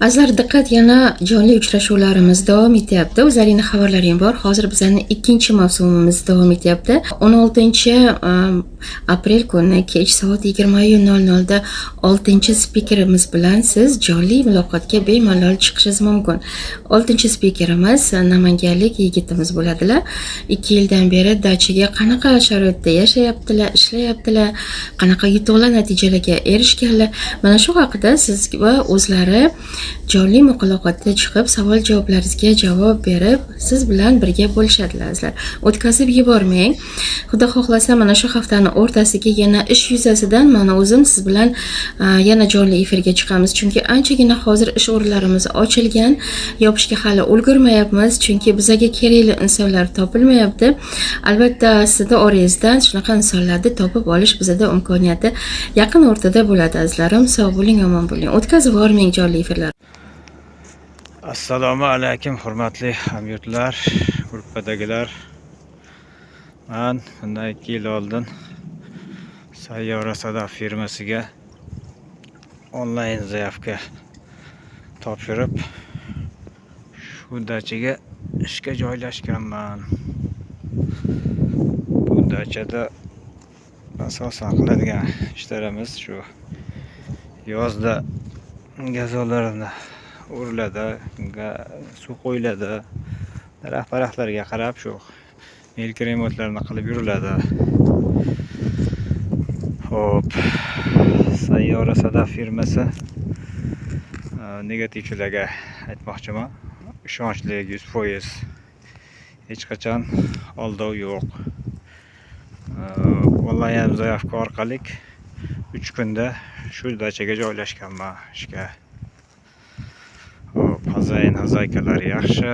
Azizlar diqqat, yana jonli uchrashuvlarimiz davom etyapti. O'zlaringizning xabarlaring bor. Hozir bizning ikkinchi mavsumimiz davom etyapti. 16 aprel kuni kech soat 20:00 da 6-spikerimiz bilan siz jonli muloqotga bemalol chiqishingiz mumkin. 6-spikerimiz namanganlik yigitimiz bo'ladilar. 2 yildan beri dachaga qanaqa sharoitda yashayaptilar, ishlayaptilar, qanaqa yutuqli natijalarga erishganlar. Mana shu haqida siz va o'zlari jonli muloqotga chiqib, savol-javoblaringizga javob berib, siz bilan birga bo'lishadilar. O'tkazib yubormang. Xudo xohlasa, mana shu haftaning o'rtasiga yana ish yuzasidan mana o'zim siz bilan yana jonli efirga chiqamiz. Chunki anchagina hozir ish o'rinlarimiz ochilgan, yopishga hali ulgurmayapmiz, chunki bizga kerakli insonlar topilmayapti. Albatta, sizning orangizdan shunaqa insonlarni topib olish bizda imkoniyati yaqin o'rtada bo'ladi, azizlarim. Sog' bo'ling, omon bo'ling. O'tkazib yubormang jonli efirlar. Assalomu alaykum hurmatli hamyurtlar, gruppadagilar. Men bundan 2 yil oldin Sayyora Sadaf firmasiga onlayn zaявка topshirib, shu dachaga ishga joylashganman. Bu dachada asosan qiladigan ishlarimiz shu yozda gazonlarni uriladi, suv qo'yiladi, daraxt-barxtlarga qarab shu milk remontlarni qilib yuriladi. Xo'p, Sayyora Sadaf firmasi negativchilarga aytmoqchiman, ishonchli 100%, hech qachon aldov yo'q. Onlayn zaявка orqali 3 kunda shu dachaga joylashganman ishga. Hozaykalar yaxshi,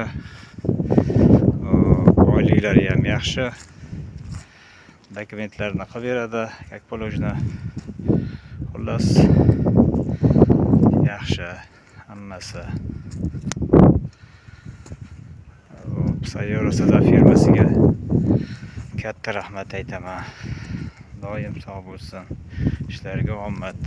oyliklari ham yaxshi, dokumentlarni qilib beradi, как положено. Xullas, yaxshi hammasi. Sayyora Sadaf firmasiga katta rahmat aytaman. Doim sog' bo'lsin, ishlariga omad.